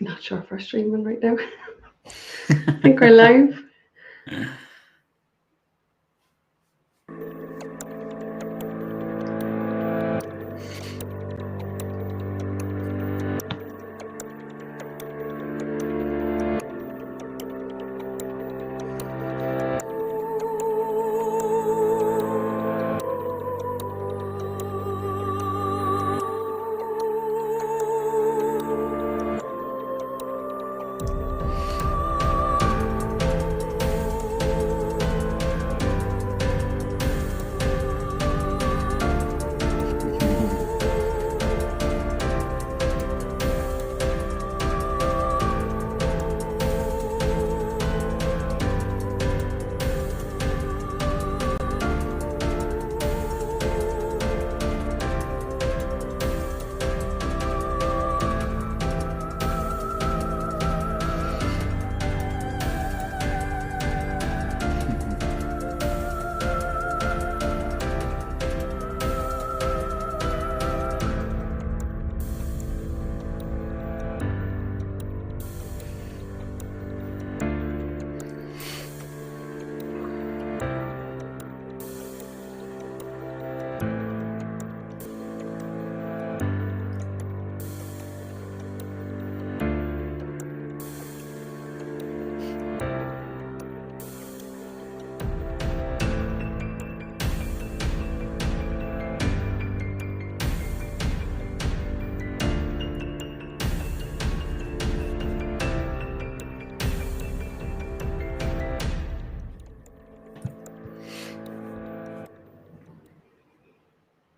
Not sure if we're streaming right now. I think we're live.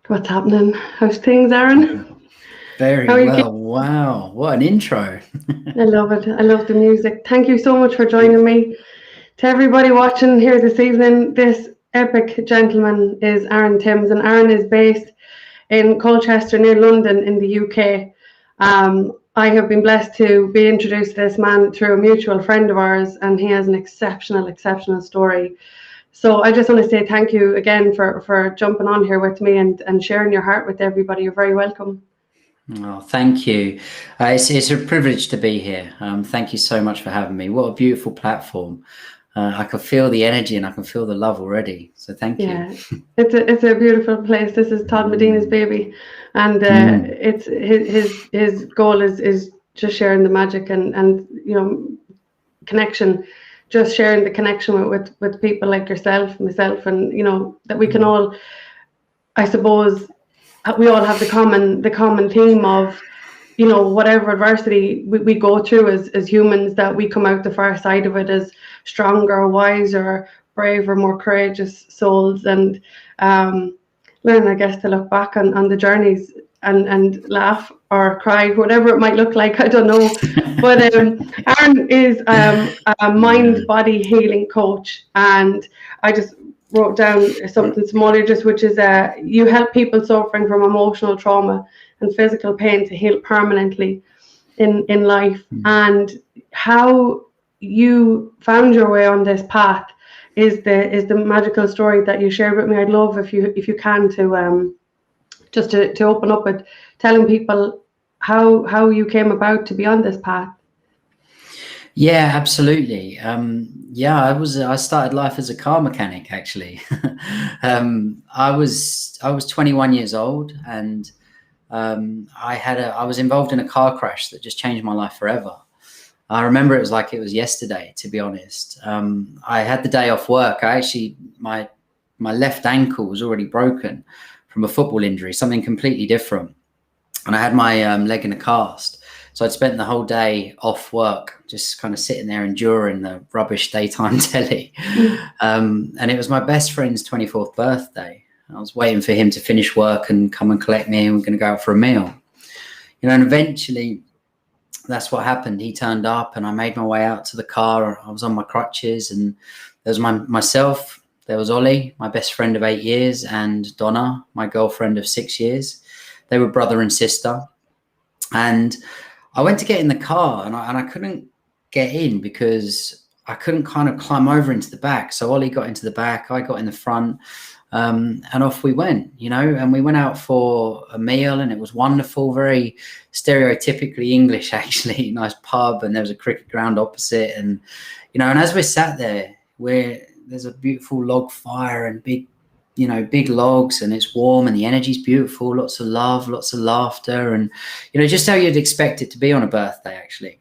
What's happening? How's things, Aaron? Very well. Wow, what an intro. I love it. I love the music. Thank you so much for joining me. To everybody watching here this evening, this epic gentleman is Aaron Timms, and Aaron is based in Colchester near London in the UK. I have been blessed to be introduced to this man through a mutual friend of ours, and he has an exceptional story. So I just want to say thank you again for jumping on here with me and sharing your heart with everybody. You're very welcome. Oh, thank you. It's a privilege to be here. Thank you so much for having me. What a beautiful platform. I can feel the energy and I can feel the love already. So thank you. It's a beautiful place. This is Todd Medina's baby, and it's his goal is just sharing the magic and connection. Just sharing the connection with people like yourself, myself, and that we can all, I suppose, we all have the common theme of, whatever adversity we go through as humans, that we come out the far side of it as stronger, wiser, braver, more courageous souls, and learn, I guess, to look back on the journeys and laugh or cry, whatever it might look like. I don't know. But Aaron is a mind-body healing coach, and I just wrote down something smaller, which is you help people suffering from emotional trauma and physical pain to heal permanently in life. And how you found your way on this path is the magical story that you shared with me. I'd love if you can to just to open up with telling people how you came about to be on this path. Yeah, absolutely. I started life as a car mechanic, actually. I was 21 years old, and I was involved in a car crash that just changed my life forever. I remember it was like it was yesterday, to be honest. I had the day off work. My left ankle was already broken from a football injury, something completely different. And I had my leg in a cast. So I'd spent the whole day off work, just kind of sitting there enduring the rubbish daytime telly. And it was my best friend's 24th birthday. I was waiting for him to finish work and come and collect me, and we're going to go out for a meal. And eventually that's what happened. He turned up and I made my way out to the car. I was on my crutches, and there was myself, there was Ollie, my best friend of 8 years, and Donna, my girlfriend of 6 years. They were brother and sister. And I went to get in the car, and I couldn't get in because I couldn't kind of climb over into the back. So Ollie got into the back, I got in the front, and off we went, you know, and we went out for a meal, and it was wonderful, very stereotypically English, actually. Nice pub, and there was a cricket ground opposite, and, you know, and as we're sat there, there's a beautiful log fire and big logs, and it's warm and the energy's beautiful, lots of love, lots of laughter, and, you know, just how you'd expect it to be on a birthday, actually.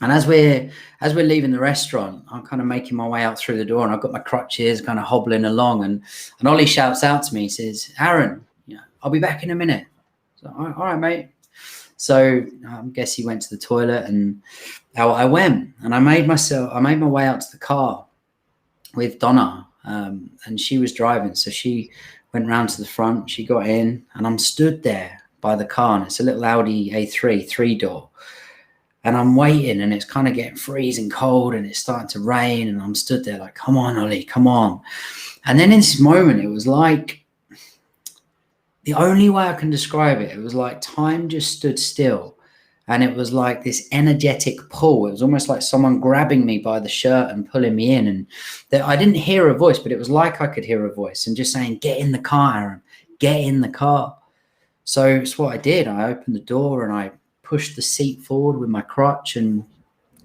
And as we're leaving the restaurant, I'm kind of making my way out through the door, and I've got my crutches, kind of hobbling along, and Ollie shouts out to me, he says, "Aaron, you know, I'll be back in a minute." So, all right, mate. So I guess he went to the toilet, and out I went, and I made my way out to the car with Donna, and she was driving. So she went round to the front, she got in, and I'm stood there by the car, and it's a little Audi A3 3-door. And I'm waiting, and it's kind of getting freezing cold, and it's starting to rain, and I'm stood there like, come on, Ollie, come on. And then in this moment, it was like, the only way I can describe it, it was like time just stood still. And it was like this energetic pull. It was almost like someone grabbing me by the shirt and pulling me in. And I didn't hear a voice, but it was like I could hear a voice and just saying, "Get in the car, Aaron, get in the car." So it's what I did. I opened the door and I pushed the seat forward with my crutch and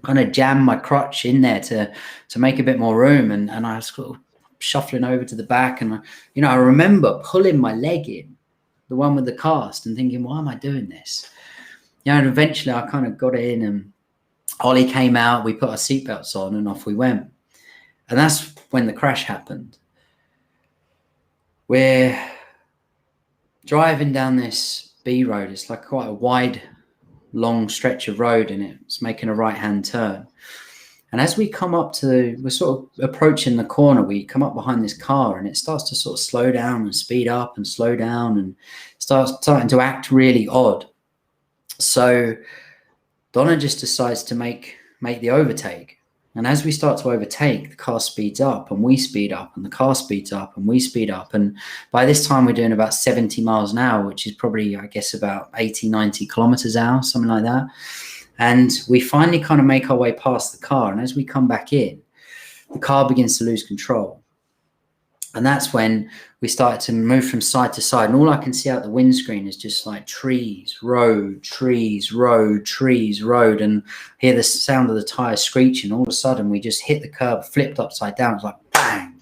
kind of jammed my crutch in there to make a bit more room. And I was sort of shuffling over to the back. And, you know, I remember pulling my leg in, the one with the cast, and thinking, why am I doing this? You know, and eventually I kind of got in, and Ollie came out, we put our seatbelts on, and off we went. And that's when the crash happened. We're driving down this B road. It's like quite a wide, long stretch of road, and it's making a right-hand turn. And as we come up we're sort of approaching the corner, we come up behind this car, and it starts to sort of slow down and speed up and slow down and starting to act really odd. So Donna just decides to make the overtake. And as we start to overtake, the car speeds up and we speed up, and the car speeds up and we speed up. And by this time we're doing about 70 miles an hour, which is probably, I guess, about 80, 90 kilometers an hour, something like that. And we finally kind of make our way past the car. And as we come back in, the car begins to lose control. And that's when we started to move from side to side. And all I can see out the windscreen is just like trees, road, trees, road, trees, road. And hear the sound of the tires screeching. All of a sudden, we just hit the curb, flipped upside down. It was like, bang.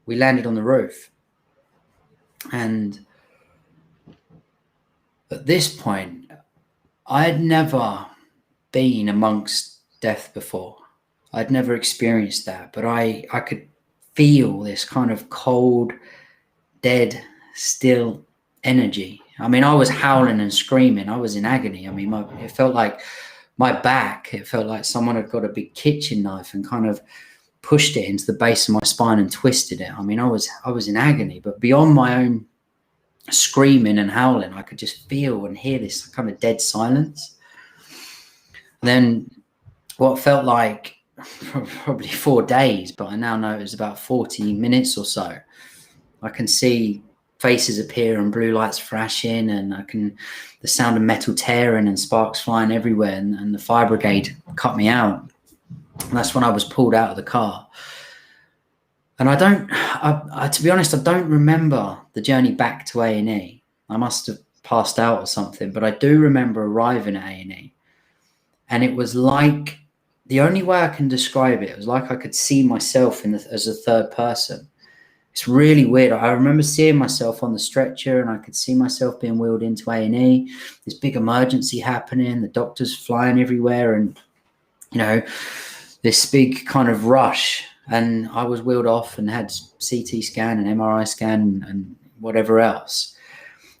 We landed on the roof. And at this point, I had never been amongst death before. I'd never experienced that. But I could feel this kind of cold, dead, still energy. I mean, I was howling and screaming. I was in agony. I mean, it felt like my back, it felt like someone had got a big kitchen knife and kind of pushed it into the base of my spine and twisted it. I mean, I was in agony, but beyond my own screaming and howling, I could just feel and hear this kind of dead silence. And then what felt like probably 4 days, but I now know it was about 40 minutes or so. I can see faces appear and blue lights flashing, and the sound of metal tearing and sparks flying everywhere, and the fire brigade cut me out. And that's when I was pulled out of the car. And I to be honest, I don't remember the journey back to A&E. I must have passed out or something, but I do remember arriving at A&E. And it was like, the only way I can describe it was like I could see myself as a third person. It's really weird. I remember seeing myself on the stretcher, and I could see myself being wheeled into A&E. This big emergency happening, the doctors flying everywhere, and, you know, this big kind of rush. And I was wheeled off and had CT scan and MRI scan and whatever else.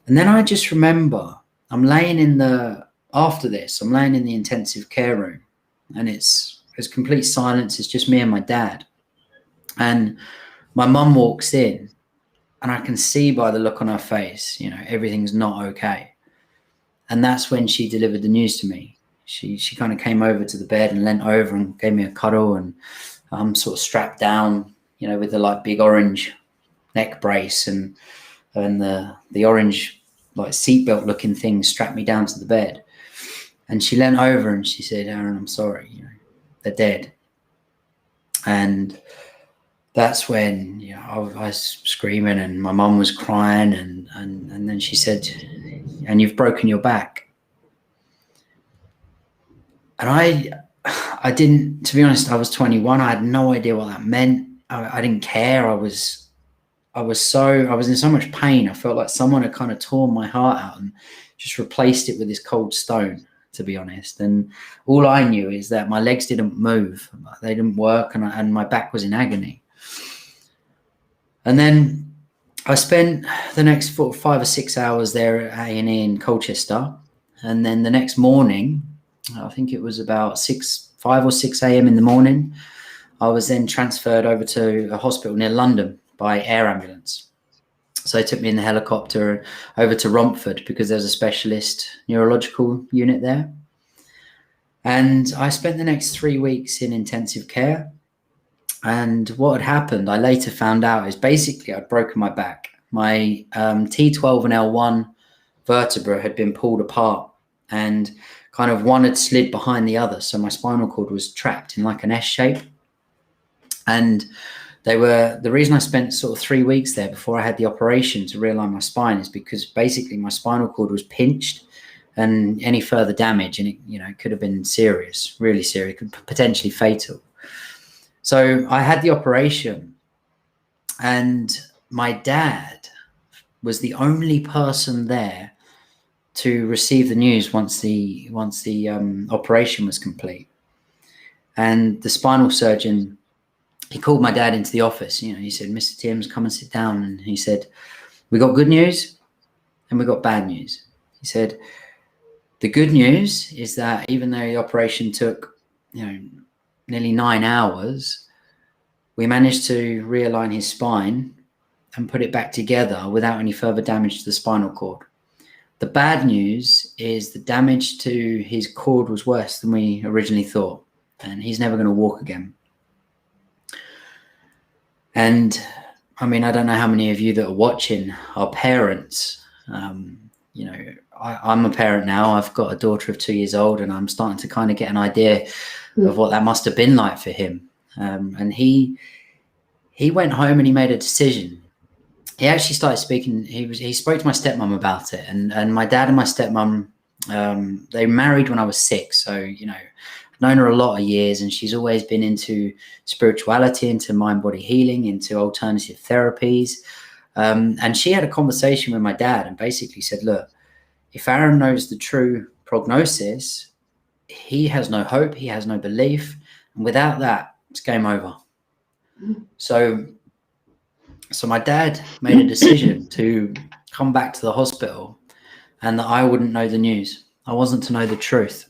And then I just remember I'm laying in the intensive care room. And it's complete silence. It's just me and my dad. And my mum walks in, and I can see by the look on her face, you know, everything's not okay. And that's when she delivered the news to me. She kind of came over to the bed and leant over and gave me a cuddle, and I'm sort of strapped down, you know, with the like big orange neck brace and the orange like seatbelt looking thing strapped me down to the bed. And she leant over and she said, "Aaron, I'm sorry, you know, they're dead." And that's when, you know, I was screaming and my mum was crying, and then she said, "And you've broken your back." And I didn't, to be honest, I was 21. I had no idea what that meant. I didn't care. I was in so much pain. I felt like someone had kind of torn my heart out and just replaced it with this cold stone, to be honest. And all I knew is that my legs didn't move. They didn't work, and my back was in agony. And then I spent the next 5 or 6 hours there at A&E in Colchester. And then the next morning, I think it was about 5 or 6 a.m. in the morning, I was then transferred over to a hospital near London by air ambulance. So they took me in the helicopter over to Romford because there's a specialist neurological unit there. And I spent the next 3 weeks in intensive care. And what had happened, I later found out, is basically I'd broken my back. My T12 and L1 vertebra had been pulled apart, and kind of one had slid behind the other. So my spinal cord was trapped in like an S shape. And the reason I spent sort of 3 weeks there before I had the operation to realign my spine is because basically my spinal cord was pinched, and any further damage, and it could have been serious, really serious, could potentially fatal. So I had the operation, and my dad was the only person there to receive the news once the operation was complete. And the spinal surgeon, he called my dad into the office. He said, "Mr. Timms, come and sit down." And he said, "We got good news and we got bad news." He said, "The good news is that even though the operation took, nearly 9 hours, we managed to realign his spine and put it back together without any further damage to the spinal cord. The bad news is the damage to his cord was worse than we originally thought, and he's never going to walk again." And I mean, I don't know how many of you that are watching are parents. I'm a parent now. I've got a daughter of 2 years old, and I'm starting to kind of get an idea of what that must have been like for him. And he went home and he made a decision. He actually started speaking. He spoke to my stepmom about it, and my dad and my stepmom, they married when I was 6. So, I've known her a lot of years, and she's always been into spirituality, into mind-body healing, into alternative therapies. And she had a conversation with my dad and basically said, "Look, if Aaron knows the true prognosis, he has no hope, he has no belief. And without that, it's game over." So my dad made a decision to come back to the hospital, and that I wouldn't know the news. I wasn't to know the truth.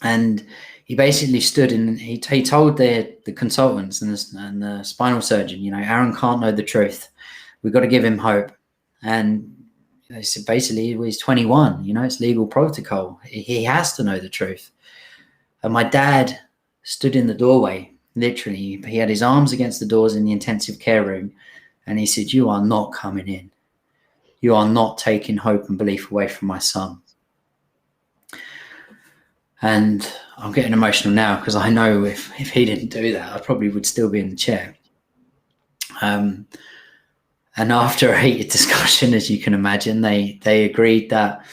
And he basically stood and he told the consultants and the spinal surgeon, "Aaron can't know the truth. We've got to give him hope." And they said, basically, he's 21, it's legal protocol. He has to know the truth. And my dad stood in the doorway, literally. He had his arms against the doors in the intensive care room. And he said, "You are not coming in. You are not taking hope and belief away from my son." And I'm getting emotional now because I know if he didn't do that, I probably would still be in the chair. And after a heated discussion, as you can imagine, they agreed that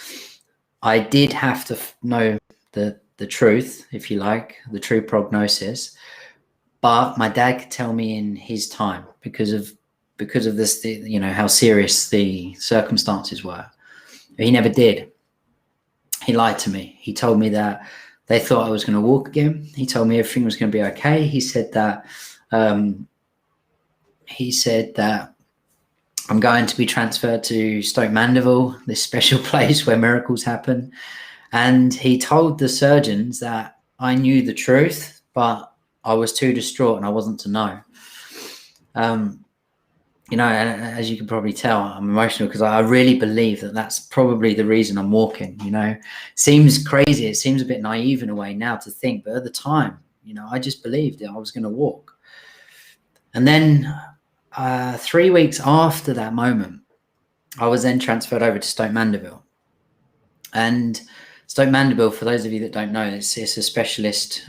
I did have to know the truth, if you like, the true prognosis. But my dad could tell me in his time because of this, how serious the circumstances were. He never did. He lied to me. He told me that they thought I was going to walk again. He told me everything was going to be okay. He said that I'm going to be transferred to Stoke Mandeville, this special place where miracles happen. And he told the surgeons that I knew the truth, but I was too distraught and I wasn't to know. And as you can probably tell, I'm emotional because I really believe that that's probably the reason I'm walking. Seems crazy. It seems a bit naive in a way now to think, but at the time, I just believed that I was going to walk. And then 3 weeks after that moment, I was then transferred over to Stoke Mandeville. And Stoke Mandeville, for those of you that don't know, it's a specialist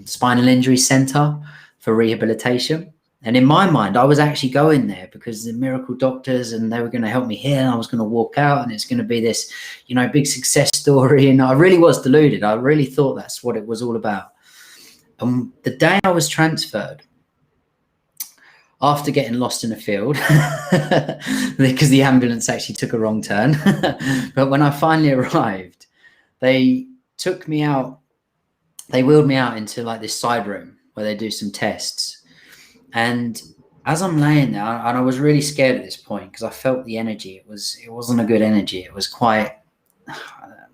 spinal injury centre for rehabilitation. And in my mind, I was actually going there because the miracle doctors, and they were going to help me heal, and I was going to walk out and it's going to be this, big success story. And I really was deluded. I really thought that's what it was all about. And the day I was transferred, after getting lost in a field, because the ambulance actually took a wrong turn, but when I finally arrived, they took me out, they wheeled me out into like this side room where they do some tests. And as I'm laying there, and I was really scared at this point because I felt the energy. It wasn't a good energy. It was quite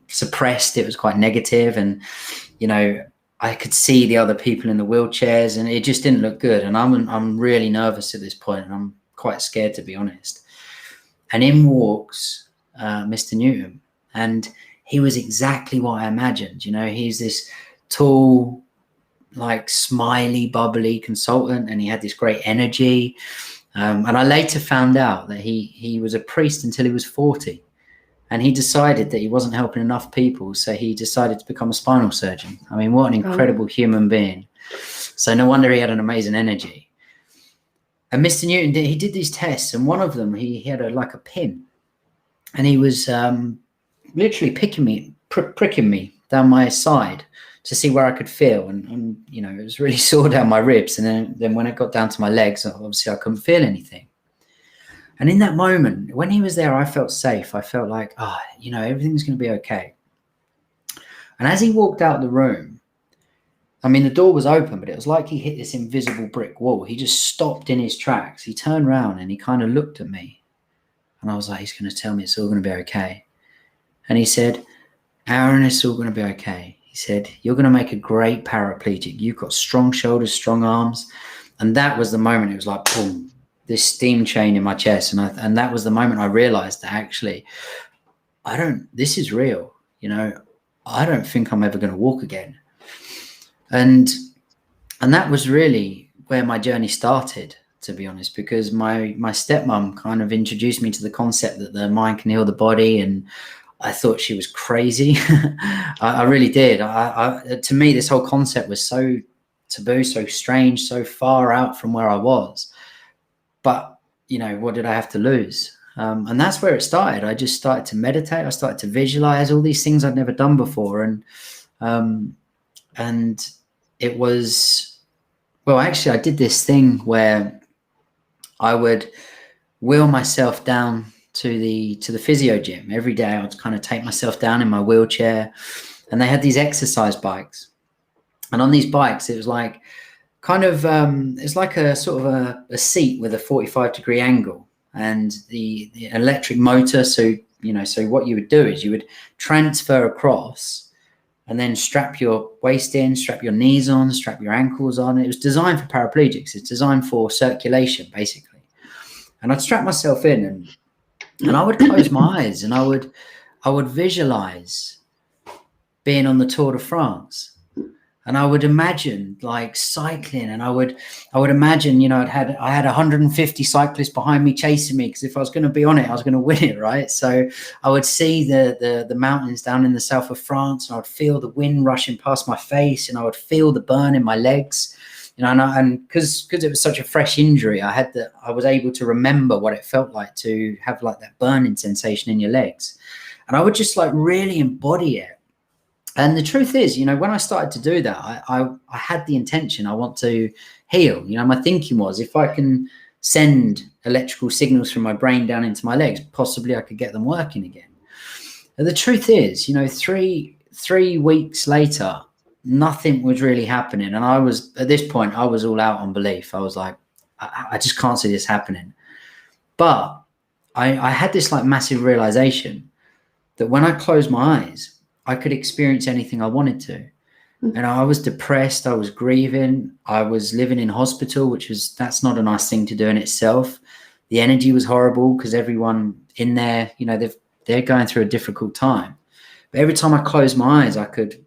suppressed. It was quite negative, and I could see the other people in the wheelchairs, and it just didn't look good. And I'm really nervous at this point, and I'm quite scared, to be honest. And in walks Mr. Newton, and he was exactly what I imagined. He's this tall, like smiley, bubbly consultant, and he had this great energy. And I later found out that he was a priest until he was 40, and he decided that he wasn't helping enough people, so he decided to become a spinal surgeon. I mean, what an incredible human being. So no wonder he had an amazing energy. And Mr. Newton, he did these tests, and one of them, he had a pin, and he was literally pricking me down my side to see where I could feel. And it was really sore down my ribs. And then when it got down to my legs, obviously I couldn't feel anything. And in that moment, when he was there, I felt safe. I felt like, everything's going to be okay. And as he walked out the room, I mean, the door was open, but it was like he hit this invisible brick wall. He just stopped in his tracks. He turned around and he kind of looked at me. And I was like, he's going to tell me it's all going to be okay. And he said, Aaron, it's all going to be okay. He said, you're going to make a great paraplegic. You've got strong shoulders, strong arms. And that was the moment. It was like, boom, this steam chain in my chest. And that was the moment I realized that actually, this is real. I don't think I'm ever going to walk again. And that was really where my journey started, to be honest, because my stepmom kind of introduced me to the concept that the mind can heal the body. And I thought she was crazy. I really did. To me, this whole concept was so taboo, so strange, so far out from where I was. But, what did I have to lose? And that's where it started. I just started to meditate. I started to visualize all these things I'd never done before. And it was, well, actually, I did this thing where I would wheel myself down to the physio gym every day. I would kind of take myself down in my wheelchair, and they had these exercise bikes. And on these bikes, it was like it's like a sort of a seat with a 45-degree angle, and the electric motor. So what you would do is you would transfer across and then strap your waist in, strap your knees on, strap your ankles on. It was designed for paraplegics. It's designed for circulation, basically. And I'd strap myself in, and I would close my eyes, and I would visualize being on the Tour de France. And I would imagine like cycling, and I would imagine, I had 150 cyclists behind me chasing me, because if I was going to be on it, I was going to win it, right? So I would see the mountains down in the south of France, and I would feel the wind rushing past my face, and I would feel the burn in my legs, and because it was such a fresh injury, I was able to remember what it felt like to have like that burning sensation in your legs, and I would just like really embody it. And the truth is, when I started to do that, I had the intention, I want to heal. My thinking was, if I can send electrical signals from my brain down into my legs, possibly I could get them working again. And the truth is, 3 weeks later, nothing was really happening. And at this point, I was all out on belief. I was like, I just can't see this happening. But I had this like massive realization that when I closed my eyes, I could experience anything I wanted to. And I was depressed. I was grieving. I was living in hospital, that's not a nice thing to do in itself. The energy was horrible because everyone in there, they're going through a difficult time. But every time I closed my eyes, I could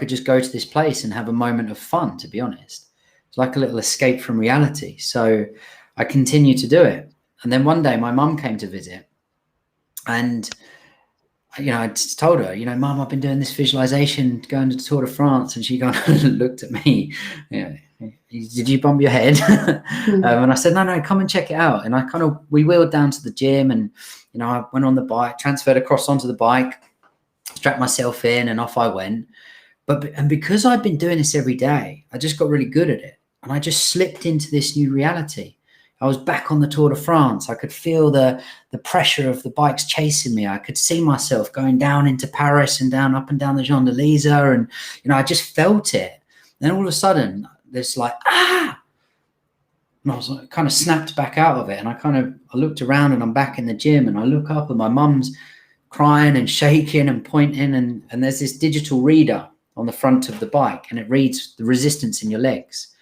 just go to this place and have a moment of fun, to be honest. It's like a little escape from reality. So I continued to do it. And then one day my mum came to visit, and I just told her, Mum, I've been doing this visualization going to the Tour de France. And she kind of looked at me, did you bump your head? And I said, no, come and check it out. And we wheeled down to the gym, and, you know, I went on the bike, transferred across onto the bike, strapped myself in, and off I went. And because I'd been doing this every day, I just got really good at it. And I just slipped into this new reality. I was back on the Tour de France. I could feel the pressure of the bikes chasing me. I could see myself going down into Paris and up and down the Champs-Élysées. And, you know, I just felt it. Then all of a sudden, there's like, ah! And I was like, kind of snapped back out of it. And I looked around, and I'm back in the gym, and I look up, and my mum's crying and shaking and pointing. And there's this digital reader on the front of the bike, and it reads the resistance in your legs.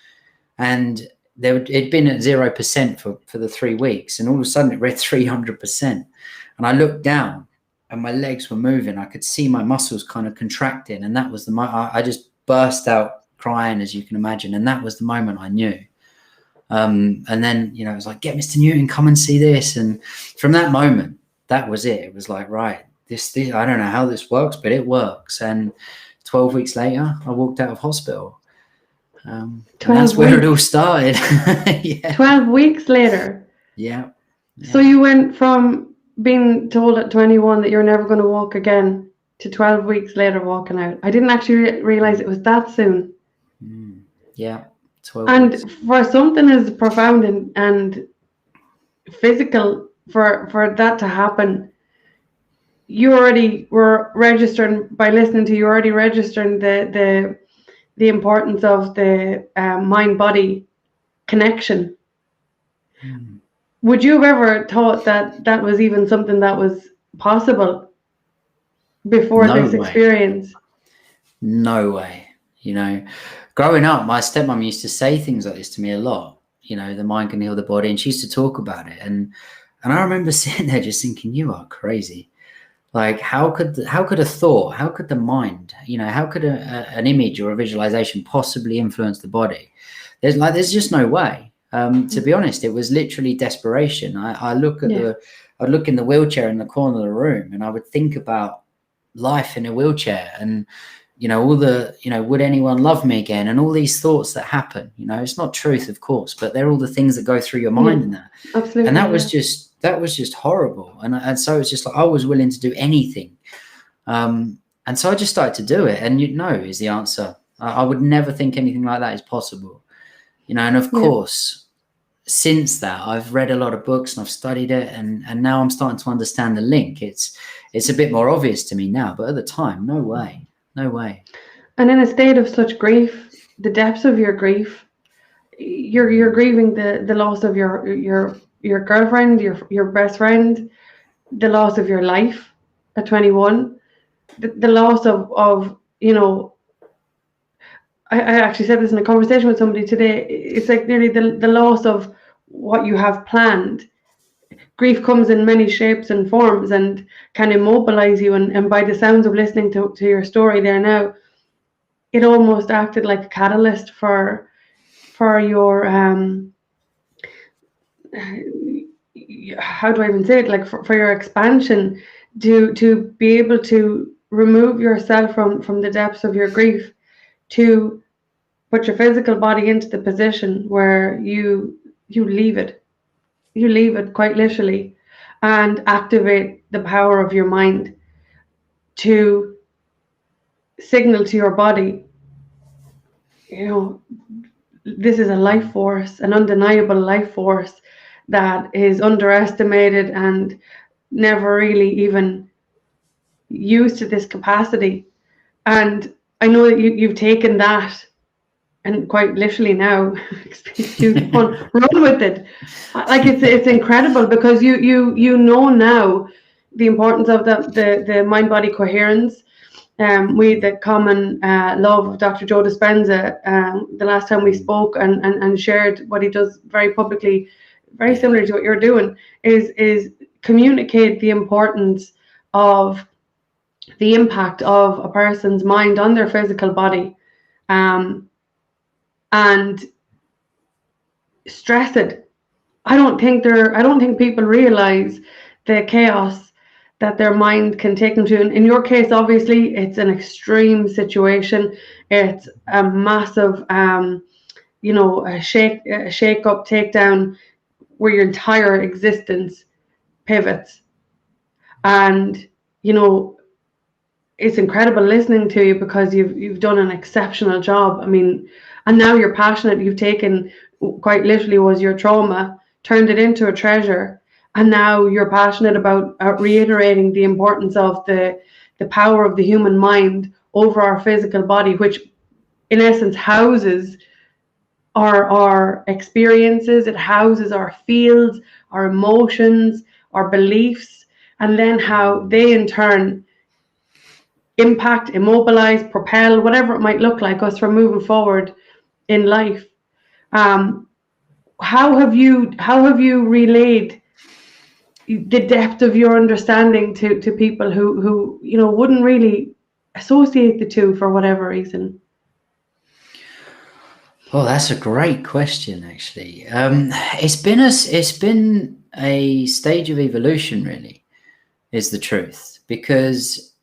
And it'd been at 0% for the 3 weeks, and all of a sudden it read 300%. And I looked down, and my legs were moving. I could see my muscles kind of contracting, and that was I just burst out crying, as you can imagine. And that was the moment I knew. And then, you know, it was like, get Mr. Newton, come and see this. And from that moment, that was it. It was like, right, this I don't know how this works, but it works. And 12 weeks later, I walked out of hospital. And that's where it all started. Yeah. 12 weeks later. Yeah. So you went from being told at 21 that you're never going to walk again to 12 weeks later walking out. I didn't actually realize it was that soon. Yeah. 12 and weeks. For something as profound and physical, for that to happen, you already were registering, by listening to you, already registering the importance of the mind-body connection. Would you have ever thought that was even something that was possible before this experience? No way. You know, growing up, my stepmom used to say things like this to me a lot. You know, the mind can heal the body, and she used to talk about it. And I remember sitting there just thinking, you are crazy. Like, how could a thought, how could the mind, you know, how could an image or a visualization possibly influence the body? There's just no way. To be honest, it was literally desperation. I'd look in the wheelchair in the corner of the room, and I would think about life in a wheelchair, and, you know, would anyone love me again? And all these thoughts that happen, you know, it's not truth, of course, but they're all the things that go through your mind in that. Absolutely. And that was just horrible. And so it's just like, I was willing to do anything. And so I just started to do it. And no is the answer. I would never think anything like that is possible. You know, and of course, since that, I've read a lot of books and I've studied it, and now I'm starting to understand the link. It's a bit more obvious to me now, but at the time, no way. And in a state of such grief, the depths of your grief, you're grieving the loss of your girlfriend, your best friend, the loss of your life at 21, the loss of you know, I actually said this in a conversation with somebody today. It's like nearly the loss of what you have planned. Grief comes in many shapes and forms and can immobilize you. And by the sounds of listening to your story there now, it almost acted like a catalyst for your how do I even say it? Like for your expansion, to be able to remove yourself from the depths of your grief, to put your physical body into the position where you leave it quite literally, and activate the power of your mind to signal to your body, you know, this is a life force, an undeniable life force that is underestimated and never really even used to this capacity. And I know that you've taken that and quite literally now run with it. Like it's incredible, because you know now the importance of the mind-body coherence. We had the common love of Dr. Joe Dispenza the last time we spoke, and shared what he does very publicly, very similar to what you're doing, is communicate the importance of the impact of a person's mind on their physical body, and stress it. I don't think people realize the chaos that their mind can take them to. In your case, obviously, it's an extreme situation. It's a massive you know, a shake up, take down, where your entire existence pivots. And, you know, it's incredible listening to you, because you've done an exceptional job. I mean, and now you're passionate. You've taken, quite literally, was your trauma, turned it into a treasure, and now you're passionate about reiterating the importance of the power of the human mind over our physical body, which in essence houses our experiences, it houses our feels, our emotions, our beliefs, and then how they in turn impact, immobilize, propel, whatever it might look like, us from moving forward in life. How have you relayed the depth of your understanding to people who you know wouldn't really associate the two for whatever reason? Oh, that's a great question, actually. It's been a stage of evolution, really, is the truth. Because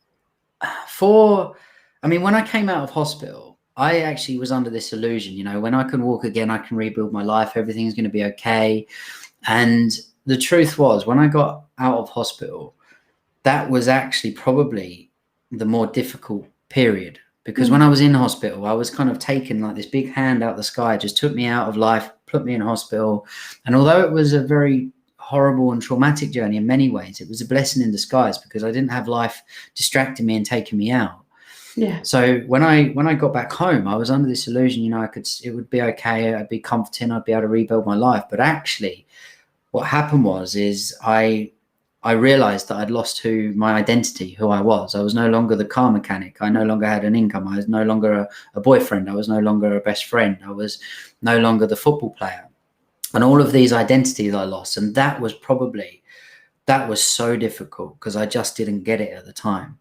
when I came out of hospital, I actually was under this illusion, you know, when I can walk again, I can rebuild my life, everything's going to be okay. And the truth was, when I got out of hospital, that was actually probably the more difficult period. Because when I was in hospital, I was kind of taken like this big hand out of the sky, just took me out of life, put me in hospital. And although it was a very horrible and traumatic journey in many ways, it was a blessing in disguise, because I didn't have life distracting me and taking me out. Yeah. So when I got back home, I was under this illusion, you know, it would be okay, I'd be comforting, I'd be able to rebuild my life. But actually, what happened is I realized that I'd lost my identity, who I was. I was no longer the car mechanic. I no longer had an income. I was no longer a boyfriend. I was no longer a best friend. I was no longer the football player. And all of these identities I lost. And that was so difficult, because I just didn't get it at the time.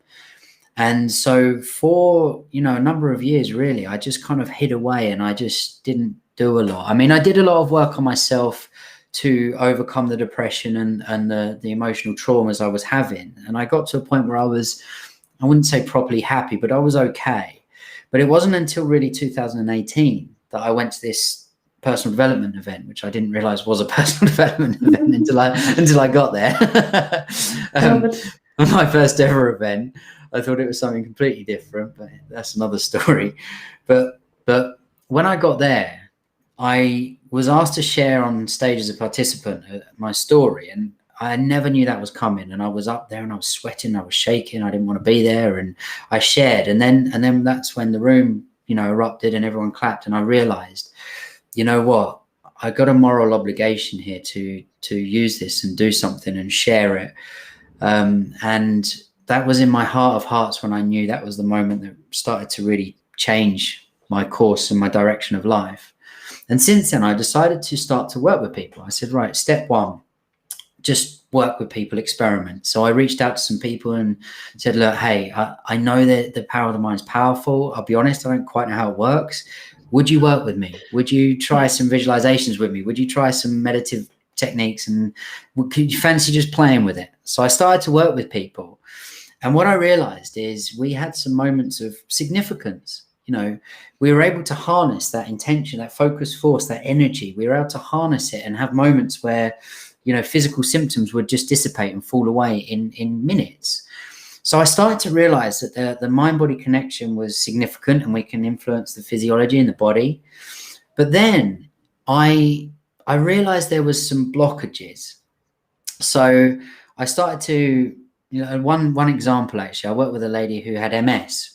And so for, you know, a number of years, really, I just kind of hid away, and I just didn't do a lot. I mean, I did a lot of work on myself to overcome the depression and the emotional traumas I was having. And I got to a point where I wouldn't say properly happy, but I was okay. But it wasn't until really 2018 that I went to this personal development event, which I didn't realize was a personal development event until I got there. My first ever event. I thought it was something completely different, but that's another story. But when I got there, I was asked to share on stage as a participant my story, and I never knew that was coming. And I was up there, and I was sweating, I was shaking, I didn't want to be there, and I shared. And then that's when the room, you know, erupted and everyone clapped, and I realized, you know what, I got a moral obligation here to use this and do something and share it. And that was in my heart of hearts when I knew that was the moment that started to really change my course and my direction of life. And since then, I decided to start to work with people. I said, right, step one, just work with people, experiment. So I reached out to some people and said, look, hey, I know that the power of the mind is powerful. I'll be honest, I don't quite know how it works. Would you work with me? Would you try some visualizations with me? Would you try some meditative techniques? And could you fancy just playing with it? So I started to work with people. And what I realized is we had some moments of significance. You know, we were able to harness that intention, that focus force, that energy. We were able to harness it and have moments where, you know, physical symptoms would just dissipate and fall away in minutes. So I started to realize that the mind-body connection was significant, and we can influence the physiology in the body. But then I realized there was some blockages. So I started to, you know, one example, actually, I worked with a lady who had MS.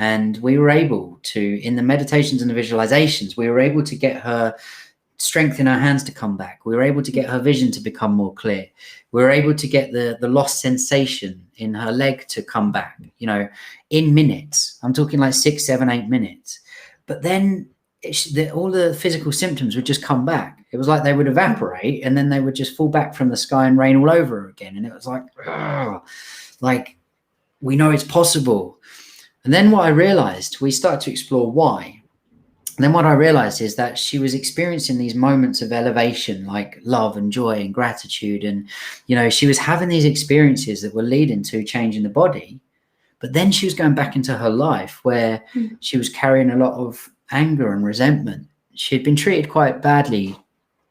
And we were able to, in the meditations and the visualizations, we were able to get her strength in her hands to come back. We were able to get her vision to become more clear. We were able to get the lost sensation in her leg to come back, you know, in minutes. I'm talking like 6, 7, 8 minutes. But then all the physical symptoms would just come back. It was like they would evaporate, and then they would just fall back from the sky and rain all over her again. And it was like, we know it's possible. And then what I realized, we started to explore why. And then what I realized is that she was experiencing these moments of elevation, like love and joy and gratitude. And, you know, she was having these experiences that were leading to change in the body. But then she was going back into her life where she was carrying a lot of anger and resentment. she'd been treated quite badly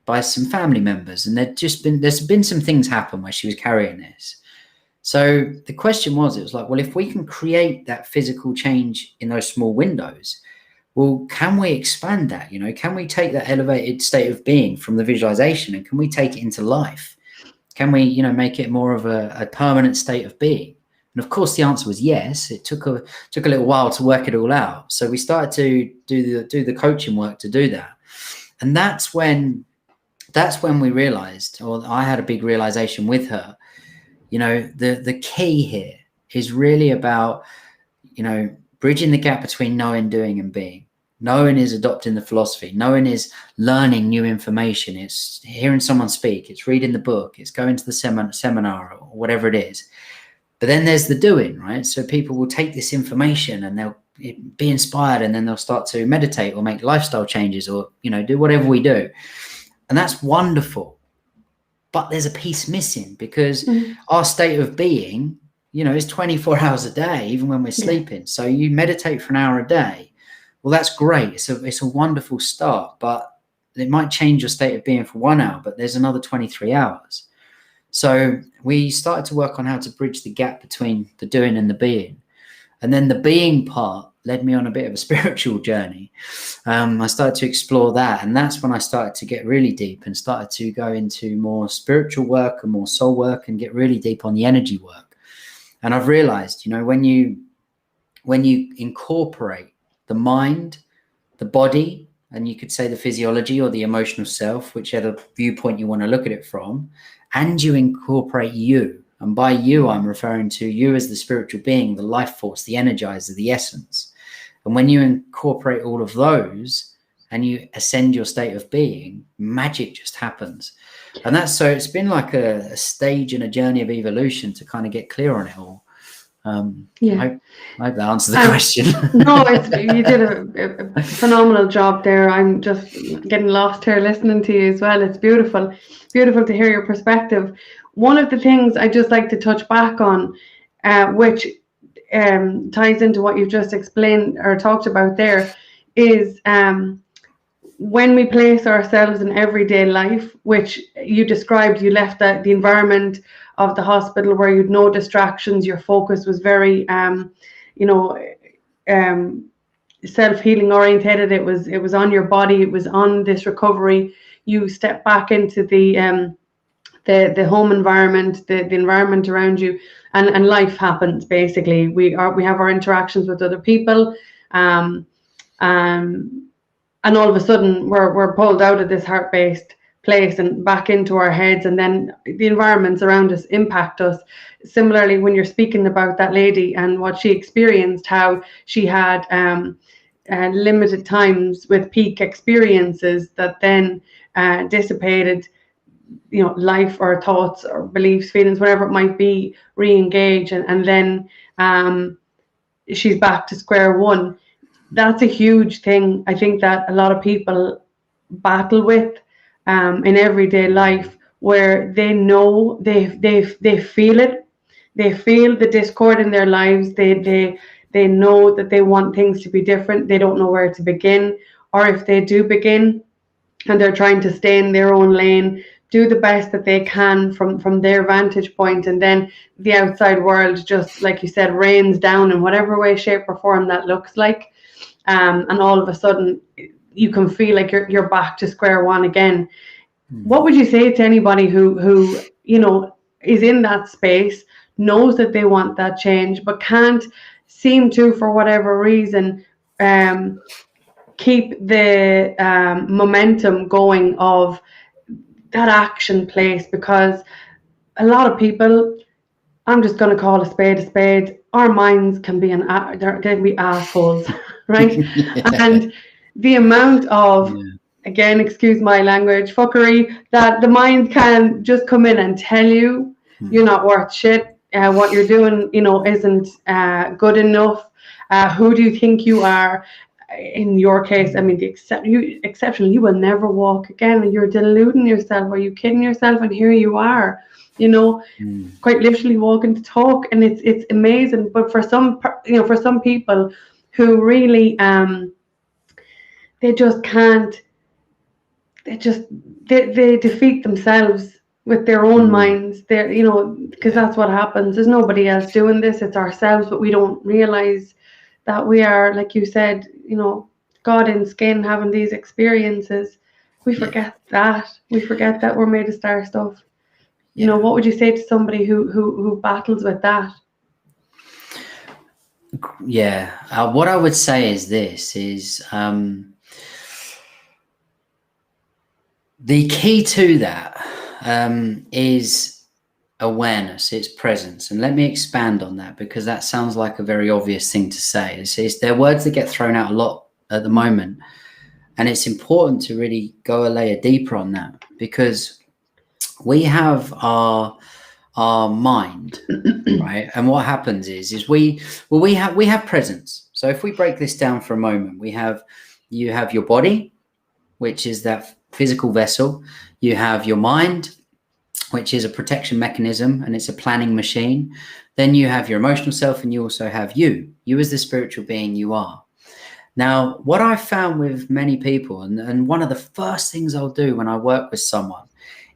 by some family members, and there's been some things happen where she was carrying this. So the question was, it was like, well, if we can create that physical change in those small windows, well, can we expand that? You know, can we take that elevated state of being from the visualization, and can we take it into life? Can we, you know, make it more of a permanent state of being? And of course, the answer was yes. It took a little while to work it all out. So we started to do the coaching work to do that, and that's when we realized, or I had a big realization with her. You know, the key here is really about, you know, bridging the gap between knowing, doing, and being. Knowing is adopting the philosophy. Knowing is learning new information. It's hearing someone speak. It's reading the book. It's going to the seminar or whatever it is. But then there's the doing, right? So people will take this information and they'll be inspired, and then they'll start to meditate or make lifestyle changes, or, you know, do whatever we do. And that's wonderful. But there's a piece missing, because our state of being, you know, is 24 hours a day, even when we're sleeping. So you meditate for an hour a day. Well, that's great. It's a wonderful start, but it might change your state of being for 1 hour, but there's another 23 hours. So we started to work on how to bridge the gap between the doing and the being. And then the being part led me on a bit of a spiritual journey. I started to explore that, and that's when I started to get really deep and started to go into more spiritual work and more soul work, and get really deep on the energy work. And I've realized, you know, when you incorporate the mind, the body, and you could say the physiology or the emotional self, whichever viewpoint you want to look at it from, and you incorporate you, and by you, I'm referring to you as the spiritual being, the life force, the energizer, the essence. And when you incorporate all of those and you ascend your state of being, magic just happens. And that's, so it's been like a stage and a journey of evolution to kind of get clear on it all. I hope that answers the question. No, you did a phenomenal job there. I'm just getting lost here listening to you as well. It's beautiful to hear your perspective. One of the things I just like to touch back on, which ties into what you've just explained or talked about there, is when we place ourselves in everyday life, which you described, you left the environment of the hospital where you'd no distractions, your focus was very self-healing orientated. It was on your body, it was on this recovery. You step back into the home environment, the environment around you, and life happens. Basically, we have our interactions with other people, and all of a sudden we're pulled out of this heart-based place and back into our heads, and then the environments around us impact us. Similarly, when you're speaking about that lady and what she experienced, how she had limited times with peak experiences that then dissipated, you know, life or thoughts or beliefs, feelings, whatever it might be, re-engage, and then she's back to square one. That's a huge thing, I think, that a lot of people battle with in everyday life, where they know they feel it, they feel the discord in their lives, they know that they want things to be different, they don't know where to begin, or if they do begin and they're trying to stay in their own lane, do the best that they can from their vantage point, and then the outside world, just like you said, rains down in whatever way, shape or form that looks like, and all of a sudden you can feel like you're back to square one again. What would you say to anybody who you know is in that space, knows that they want that change, but can't seem to, for whatever reason, keep the momentum going of that action place? Because a lot of people, I'm just going to call a spade, our minds can be they can be assholes, right? And the amount of, again, excuse my language, fuckery that the mind can just come in and tell you you're not worth shit, what you're doing, you know, isn't good enough, who do you think you are? In your case, I mean, exceptional, you will never walk again, and you're deluding yourself, are you kidding yourself? And here you are, you know, quite literally walking the talk, and it's amazing. But for some, you know, for some people who really they just can't they defeat themselves with their own minds. They're, you know, because that's what happens. There's nobody else doing this. It's ourselves, but we don't realize that we are, like you said, you know, God in skin, having these experiences. We forget that. We forget that we're made of star stuff. You know, what would you say to somebody who battles with that? What I would say is this is the key to that is awareness, it's presence. And let me expand on that, because that sounds like a very obvious thing to say. They're words that get thrown out a lot at the moment, and it's important to really go a layer deeper on that, because we have our mind, right? And what happens is we have presence. So if we break this down for a moment, you have your body, which is that physical vessel. You have your mind, which is a protection mechanism, and it's a planning machine. Then you have your emotional self, and you also have you as the spiritual being you are. Now, what I've found with many people, and one of the first things I'll do when I work with someone,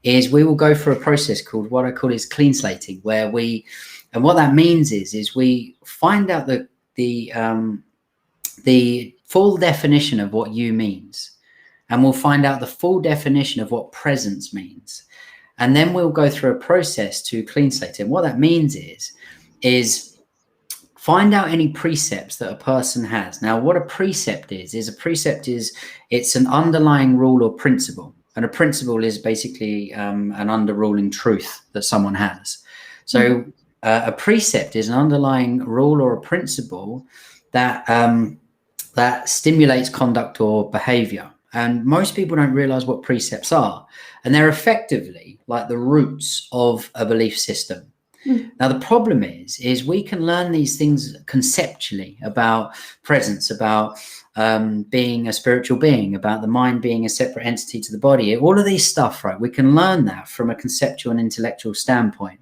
is we will go through a process called what I call is clean slating, and what that means is we find out the full definition of what you means, and we'll find out the full definition of what presence means. And then we'll go through a process to clean slate. And what that means is find out any precepts that a person has. Now, what a precept is it's an underlying rule or principle. And a principle is basically an underruling truth that someone has. So a precept is an underlying rule or a principle that stimulates conduct or behavior. And most people don't realize what precepts are. And they're effectively like the roots of a belief system. Now, the problem is we can learn these things conceptually about presence, about being a spiritual being, about the mind being a separate entity to the body, all of these stuff, right? We can learn that from a conceptual and intellectual standpoint.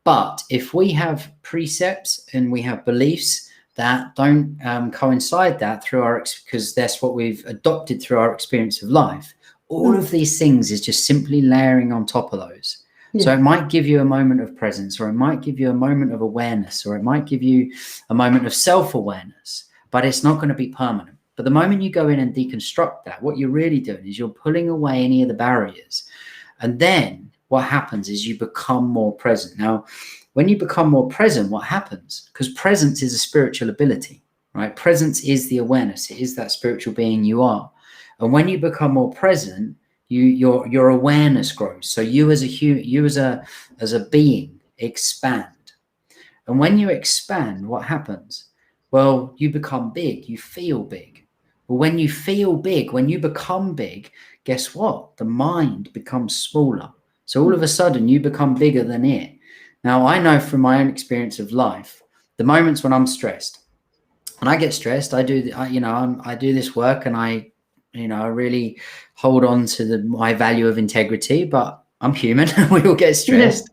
But if we have precepts and we have beliefs that don't coincide that through because that's what we've adopted through our experience of life, all of these things is just simply layering on top of those. So it might give you a moment of presence, or it might give you a moment of awareness, or it might give you a moment of self-awareness, but it's not going to be permanent. But the moment you go in and deconstruct that, what you're really doing is you're pulling away any of the barriers. And then what happens is you become more present. Now, when you become more present, what happens? Because presence is a spiritual ability, right? Presence is the awareness. It is that spiritual being you are. And when you become more present, your awareness grows. So you as a being expand. And when you expand, what happens? Well, you become big. You feel big. Well, when you feel big, when you become big, guess what? The mind becomes smaller. So all of a sudden, you become bigger than it. Now, I know from my own experience of life, the moments when I'm stressed, when I get stressed, I do this work, and I really hold on to my value of integrity, but I'm human. We all get stressed.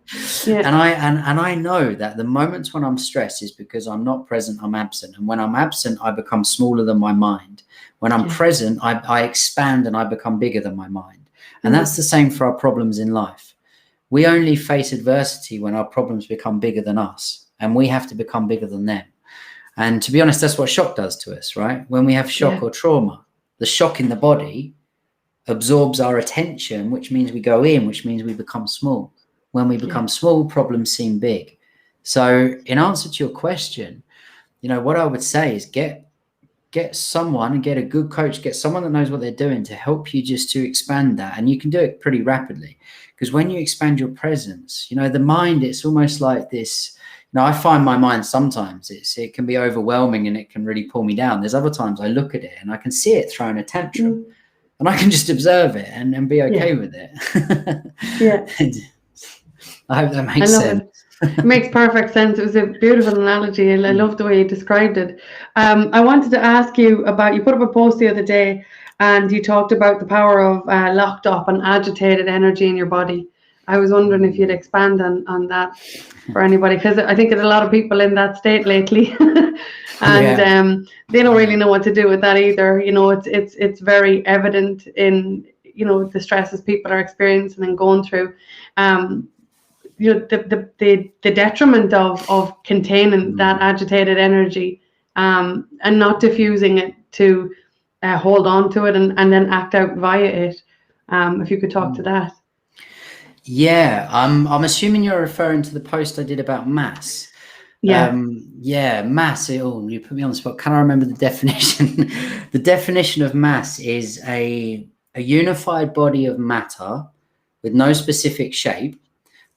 And I know that the moments when I'm stressed is because I'm not present, I'm absent. And when I'm absent, I become smaller than my mind. When I'm present, I expand and I become bigger than my mind. And that's the same for our problems in life. We only face adversity when our problems become bigger than us, and we have to become bigger than them. And to be honest, that's what shock does to us, right? When we have shock or trauma, the shock in the body absorbs our attention, which means we go in, which means we become small. When we become small, problems seem big. So in answer to your question, what I would say is get someone and get a good coach, get someone that knows what they're doing to help you just to expand that. And you can do it pretty rapidly, because when you expand your presence, the mind, it's almost like this. I find my mind sometimes it can be overwhelming and it can really pull me down. There's other times I look at it and I can see it throwing a tantrum, and I can just observe it and be okay with it. I hope that makes sense. It makes perfect sense. It was a beautiful analogy, and I love the way you described it. I wanted to ask you about, you put up a post the other day and you talked about the power of locked up and agitated energy in your body. I was wondering if you'd expand on that for anybody, because I think there's a lot of people in that state lately, and they don't really know what to do with that either. It's very evident in you know, the stresses people are experiencing and going through. You know, the detriment of containing that agitated energy, and not diffusing it to hold on to it and then act out via it. If you could talk to that. Yeah, I'm assuming you're referring to the post I did about mass. Yeah. Yeah, mass. Oh, you put me on the spot. Can I remember the definition? The definition of mass is a unified body of matter with no specific shape,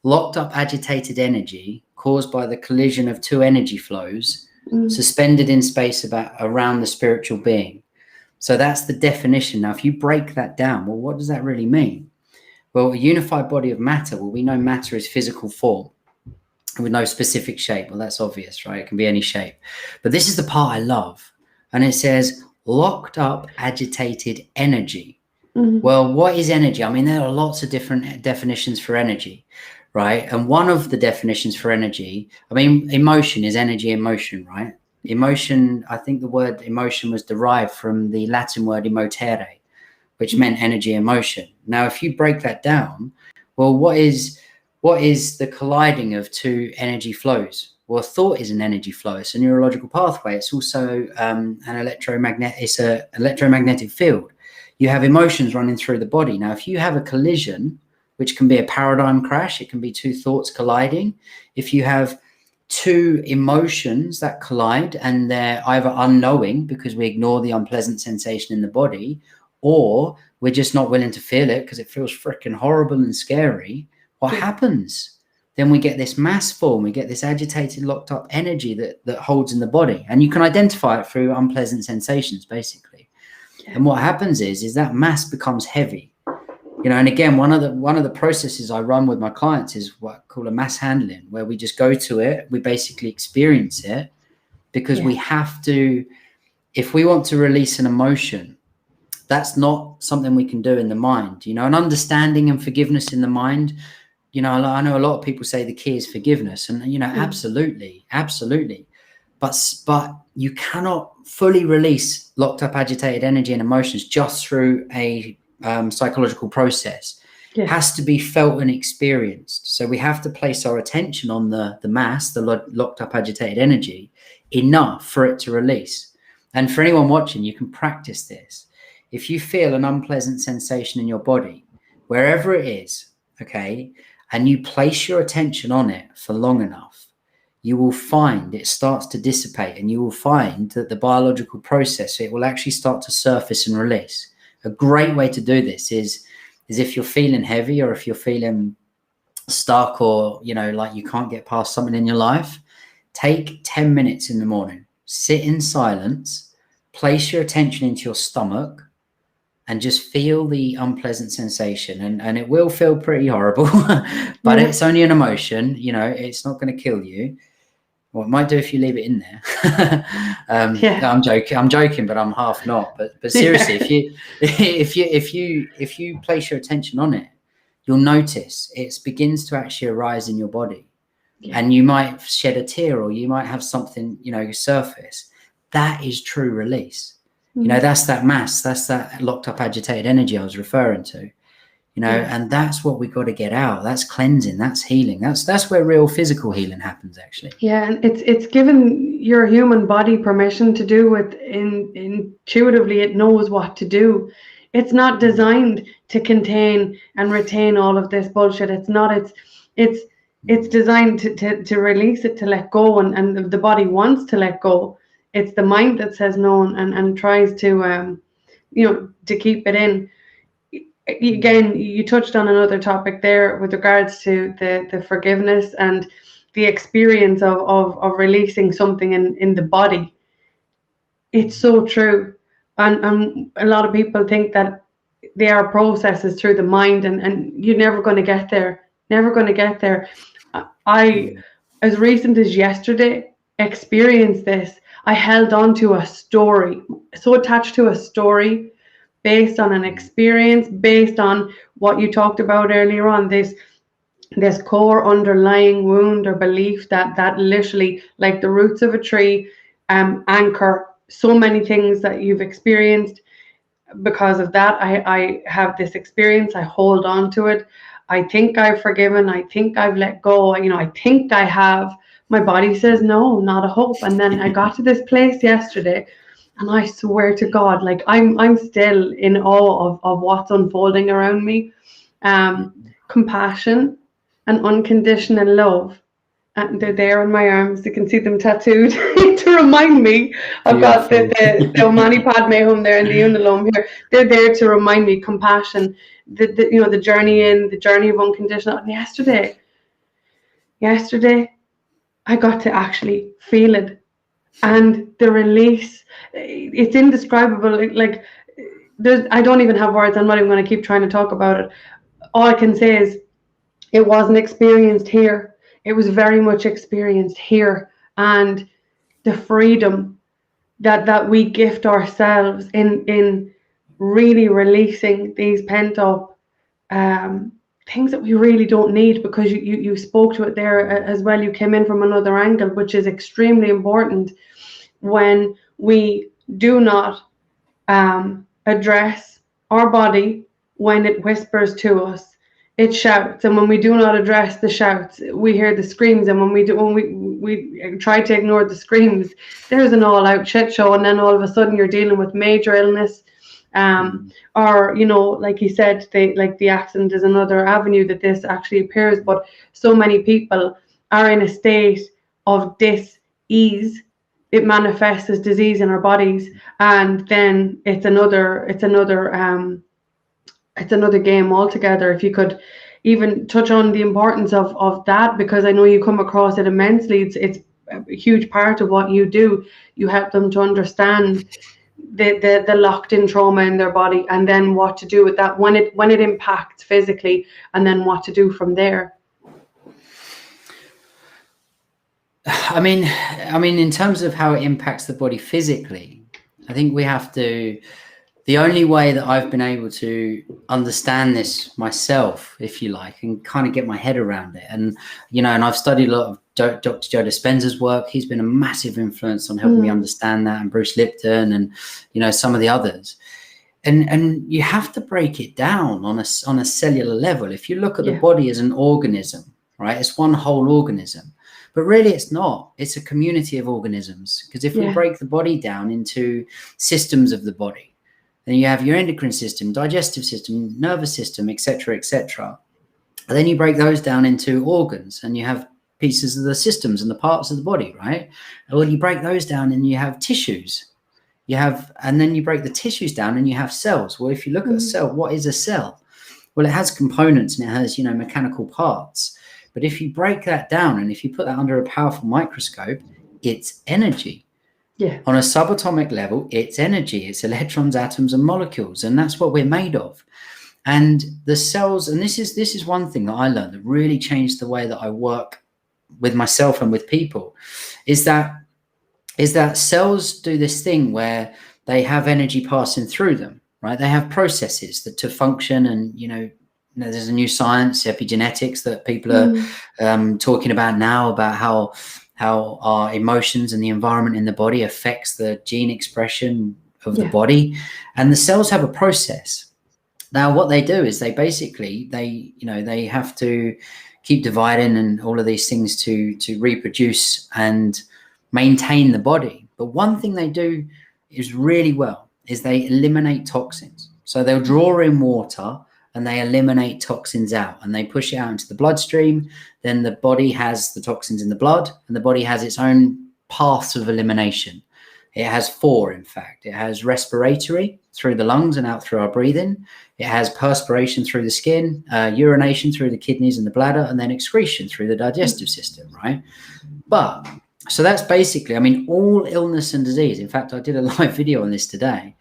locked up agitated energy caused by the collision of two energy flows, suspended in space around the spiritual being. So that's the definition. Now, if you break that down, well, what does that really mean? Well, a unified body of matter, well, we know matter is physical form with no specific shape. Well, that's obvious, right? It can be any shape. But this is the part I love. And it says locked up agitated energy. Well, what is energy? I mean, there are lots of different definitions for energy, right? And one of the definitions for energy, I mean, emotion is energy in motion, right? Emotion, I think the word emotion was derived from the Latin word emotere, which meant energy in motion. Now, if you break that down, well, what is the colliding of two energy flows? Well, thought is an energy flow. It's a neurological pathway. It's also an electromagnetic field. You have emotions running through the body. Now, if you have a collision, which can be a paradigm crash, it can be two thoughts colliding. If you have two emotions that collide and they're either unknowing because we ignore the unpleasant sensation in the body, or we're just not willing to feel it because it feels freaking horrible and scary, what happens? Then we get this mass form, we get this agitated, locked up energy that holds in the body. And you can identify it through unpleasant sensations, basically. Yeah. And what happens is that mass becomes heavy. You know, and again, one of the processes I run with my clients is what I call a mass handling, where we just go to it, we basically experience it, because we have to, if we want to release an emotion, that's not something we can do in the mind, you know, and understanding and forgiveness in the mind. You know, I know a lot of people say the key is forgiveness, and, you know, absolutely. But you cannot fully release locked up agitated energy and emotions just through a psychological process. It has to be felt and experienced. So we have to place our attention on the mass, the locked up agitated energy, enough for it to release. And for anyone watching, you can practice this. If you feel an unpleasant sensation in your body, wherever it is, okay, and you place your attention on it for long enough, you will find it starts to dissipate, and you will find that the biological process, it will actually start to surface and release. A great way to do this is if you're feeling heavy, or if you're feeling stuck, or, you know, like you can't get past something in your life, take 10 minutes in the morning, sit in silence, place your attention into your stomach, and just feel the unpleasant sensation. And it will feel pretty horrible, but it's only an emotion, you know, it's not going to kill you. Well, it might do if you leave it in there. I'm joking, but I'm half not. But seriously, if you place your attention on it, you'll notice it begins to actually arise in your body, and you might shed a tear, or you might have something, you know, surface. That is true release. You know, that's that mass, that's that locked up agitated energy I was referring to, you know, and that's what we got to get out. That's cleansing, that's healing. That's where real physical healing happens, actually. Yeah, and it's given your human body permission to do it. Intuitively, it knows what to do. It's not designed to contain and retain all of this bullshit. It's not. It's designed to release it, to let go, and the body wants to let go. It's the mind that says no and tries to, you know, to keep it in. Again, you touched on another topic there with regards to the forgiveness and the experience of releasing something in the body. It's so true. And a lot of people think that they are processes through the mind, and you're never going to get there. Never going to get there. I, as recent as yesterday, experienced this. I held on to a story, so attached to a story based on an experience, based on what you talked about earlier on, this core underlying wound or belief that literally, like the roots of a tree, anchor so many things that you've experienced. because of that, I have this experience. I hold on to it. I think I've forgiven. I think I've let go. I think I have. My body says no, not a hope. And then I got to this place yesterday, and I swear to God, like I'm still in awe of what's unfolding around me. Compassion and unconditional love. And they're there on my arms. You can see them tattooed to remind me. I've got the Mani Padme home there and the Unalome here. They're there to remind me compassion, the journey of unconditional. And yesterday, I got to actually feel it, and the release. It's indescribable. Like I don't even have words. I'm not even going to keep trying to talk about it. All I can say is it wasn't experienced here. It was very much experienced here, and the freedom that we gift ourselves in really releasing these pent up things that we really don't need, because you spoke to it there as well. You came in from another angle, which is extremely important. When we do not address our body, when it whispers to us, it shouts. And when we do not address the shouts, we hear the screams. And when we try to ignore the screams, there's an all-out shit show. And then all of a sudden you're dealing with major illness, or like you said, the accident is another avenue that this actually appears. But so many people are in a state of dis-ease. It manifests as disease in our bodies, and then it's another game altogether. If you could even touch on the importance of that, because I know you come across it immensely. It's a huge part of what you do. You help them to understand the locked in trauma in their body, and then what to do with that when it impacts physically, and then what to do from there. I mean, in terms of how it impacts the body physically, I think we have to. The only way that I've been able to understand this myself, if you like, and kind of get my head around it, and I've studied a lot of Dr. Joe Dispenza's work. He's been a massive influence on helping me understand that, and Bruce Lipton, and some of the others. And you have to break it down on a cellular level. If you look at the body as an organism, right? It's one whole organism. But really, it's not. It's a community of organisms. Because if we break the body down into systems of the body, then you have your endocrine system, digestive system, nervous system, etc., etc. And then you break those down into organs, and you have pieces of the systems and the parts of the body, right? And when you break those down, and you have tissues, and then you break the tissues down, and you have cells. Well, if you look at a cell, what is a cell? Well, it has components, and it has, mechanical parts. But if you break that down, and if you put that under a powerful microscope, it's energy. Yeah. On a subatomic level, it's energy. It's electrons, atoms, and molecules, and that's what we're made of. And the cells, and this is one thing that I learned that really changed the way that I work with myself and with people, is that cells do this thing where they have energy passing through them, right? They have processes that to function, and there's a new science, epigenetics, that people are talking about now, about how our emotions and the environment in the body affects the gene expression of the body. And the cells have a process. Now, what they do is they have to keep dividing and all of these things to reproduce and maintain the body. But one thing they do is really well is they eliminate toxins. So they'll draw in water, and they eliminate toxins out, and they push it out into the bloodstream. Then the body has the toxins in the blood, and the body has its own paths of elimination. It has 4, in fact. It has respiratory through the lungs and out through our breathing. It has perspiration through the skin, urination through the kidneys and the bladder, and then excretion through the digestive system, right? But, so that's basically, all illness and disease. In fact, I did a live video on this today.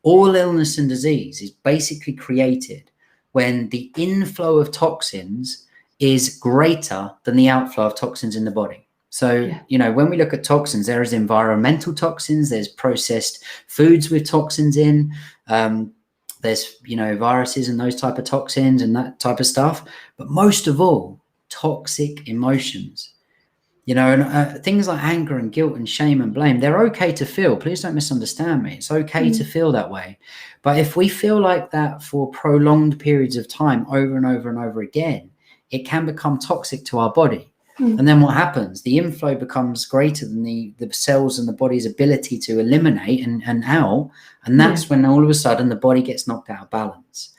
All illness and disease is basically created when the inflow of toxins is greater than the outflow of toxins in the body. So, when we look at toxins, there is environmental toxins, there's processed foods with toxins in, there's, viruses and those type of toxins and that type of stuff. But most of all, toxic emotions. You know, and things like anger and guilt and shame and blame, they're okay to feel. Please don't misunderstand me. It's okay to feel that way. But if we feel like that for prolonged periods of time over and over and over again, it can become toxic to our body. And then what happens? The inflow becomes greater than the cells and the body's ability to eliminate and out. And that's when all of a sudden the body gets knocked out of balance.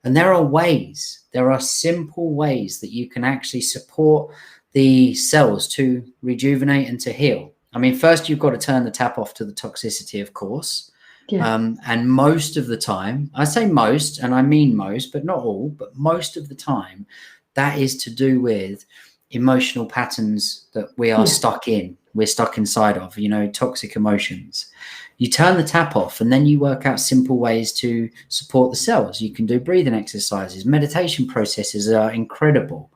And there are ways, there are simple ways that you can actually support the cells to rejuvenate and to heal. I mean, first you've got to turn the tap off to the toxicity, of course. And most of the time, I say most, and I mean most, but not all, but most of the time, that is to do with emotional patterns that we are stuck in. We're stuck inside of, you know, toxic emotions. You turn the tap off and then you work out simple ways to support the cells. You can do breathing exercises. Meditation processes are incredible.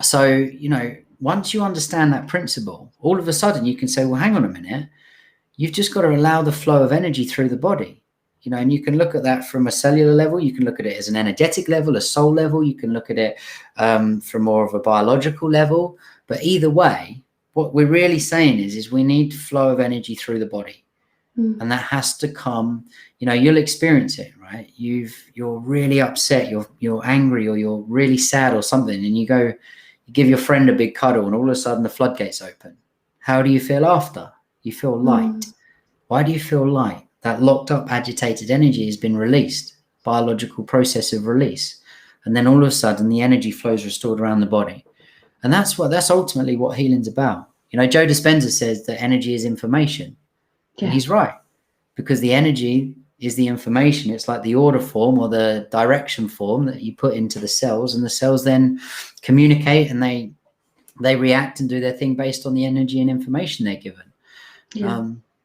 So, you know, once you understand that principle, all of a sudden you can say, well, hang on a minute. You've just got to allow the flow of energy through the body, you know, and you can look at that from a cellular level. You can look at it as an energetic level, a soul level. You can look at it from more of a biological level. But either way, what we're really saying is we need flow of energy through the body. And that has to come, you know, you'll experience it, right? You're really upset, you're angry, or you're really sad or something. And you give your friend a big cuddle and all of a sudden the floodgates open. How do you feel after? You feel light. Why do you feel light? That locked up, agitated energy has been released, biological process of release. And then all of a sudden the energy flows restored around the body. And that's ultimately what healing's about. You know, Joe Dispenza says that energy is information. And he's right, because the energy is the information. It's like the order form or the direction form that you put into the cells, and the cells then communicate and they react and do their thing based on the energy and information they're given.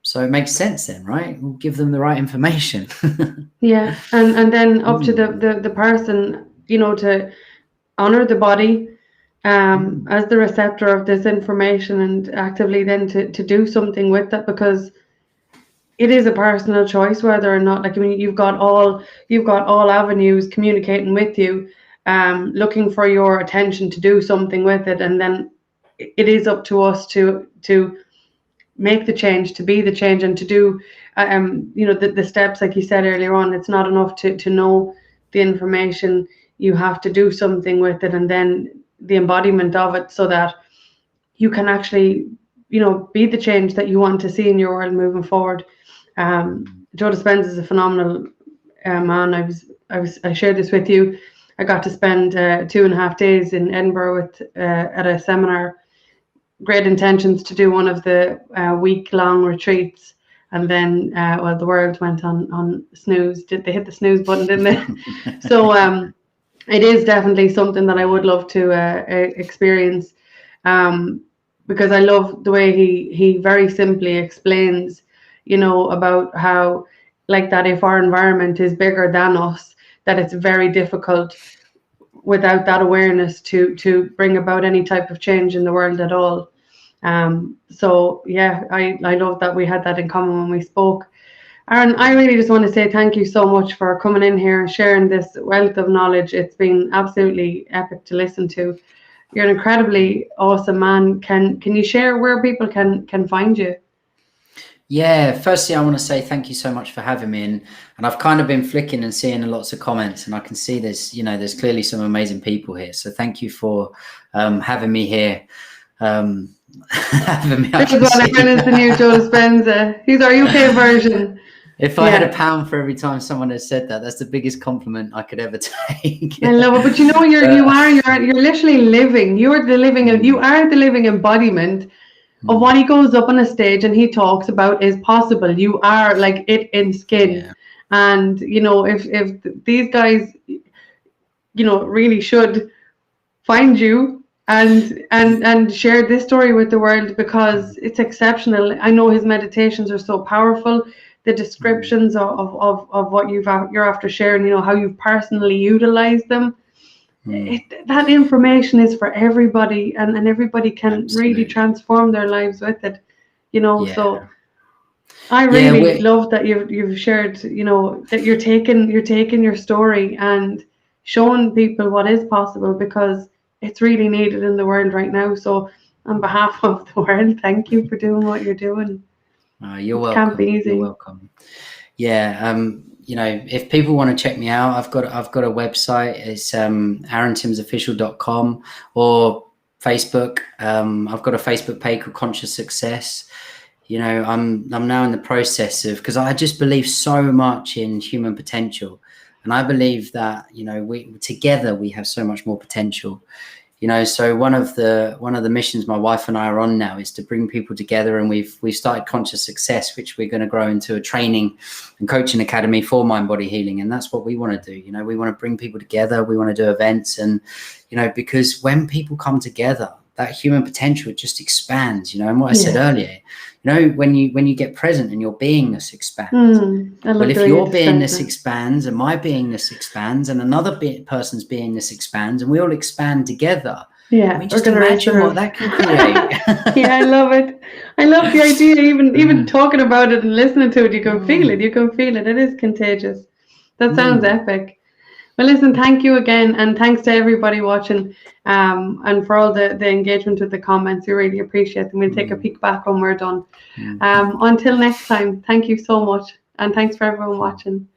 So it makes sense then, right? We'll give them the right information. And then up to the person, you know, to honor the body as the receptor of this information, and actively then to do something with it, because it is a personal choice whether or not, like, I mean, you've got all avenues communicating with you, looking for your attention to do something with it, and then it is up to us to make the change, to be the change, and to do you know, the steps, like you said earlier on. It's not enough to know the information. You have to do something with it, and then the embodiment of it, so that you can actually, you know, be the change that you want to see in your world moving forward. Joe Dispenza is a phenomenal man. I shared this with you. I got to spend 2.5 days in Edinburgh at a seminar. Great intentions to do one of the week-long retreats, and then the world went on snooze. They hit the snooze button, didn't they? So it is definitely something that I would love to experience, because I love the way he very simply explains, you know, about how, like, that if our environment is bigger than us, that it's very difficult without that awareness to bring about any type of change in the world at all. So yeah, I love that we had that in common when we spoke. Aaron, I really just want to say thank you so much for coming in here and sharing this wealth of knowledge. It's been absolutely epic to listen to. You're an incredibly awesome man. Can you share where people can find you? Yeah, firstly, I want to say thank you so much for having me. And I've kind of been flicking and seeing lots of comments, and I can see there's clearly some amazing people here. So thank you for having me here. Having me. This is what Aaron is the new Joe Dispenza. He's our UK version. If I had £1 for every time someone has said that, that's the biggest compliment I could ever take. I love it, but you know, you're literally living. You are the living embodiment of what he goes up on a stage and he talks about is possible. You are like it in skin, and you know, if these guys, you know, really should find you and share this story with the world, because it's exceptional. I know his meditations are so powerful. The descriptions of what you're after sharing, you know, how you've personally utilized them. That information is for everybody, and everybody can really transform their lives with it, you know. So I really love that you've shared, you know, that you're taking your story and showing people what is possible, because it's really needed in the world right now. So on behalf of the world, thank you for doing what you're doing. You're welcome. Can't be easy. You're welcome. Yeah. You know, if people want to check me out, I've got a website. It's aarontimsofficial.com, or Facebook. I've got a Facebook page called Conscious Success. You know, I'm now in the process of, because I just believe so much in human potential, and I believe that, you know, we together we have so much more potential. You know, so one of the missions my wife and I are on now is to bring people together, and we've started Conscious Success, which we're going to grow into a training and coaching academy for mind body healing, and that's what we want to do. You know, we want to bring people together, we want to do events, and you know, because when people come together, that human potential just expands. You know, and what I said earlier, you know, when you get present and your beingness expands. Well, if your beingness expands and my beingness expands and another person's beingness expands and we all expand together, I mean, just imagine what that can create. Yeah, I love it. I love the idea. Even talking about it and listening to it, you can feel it. You can feel it. It is contagious. That sounds epic. Well, listen, thank you again, and thanks to everybody watching, and for all the engagement with the comments. We really appreciate them. We'll take a peek back when we're done. Until next time, thank you so much, and thanks for everyone watching.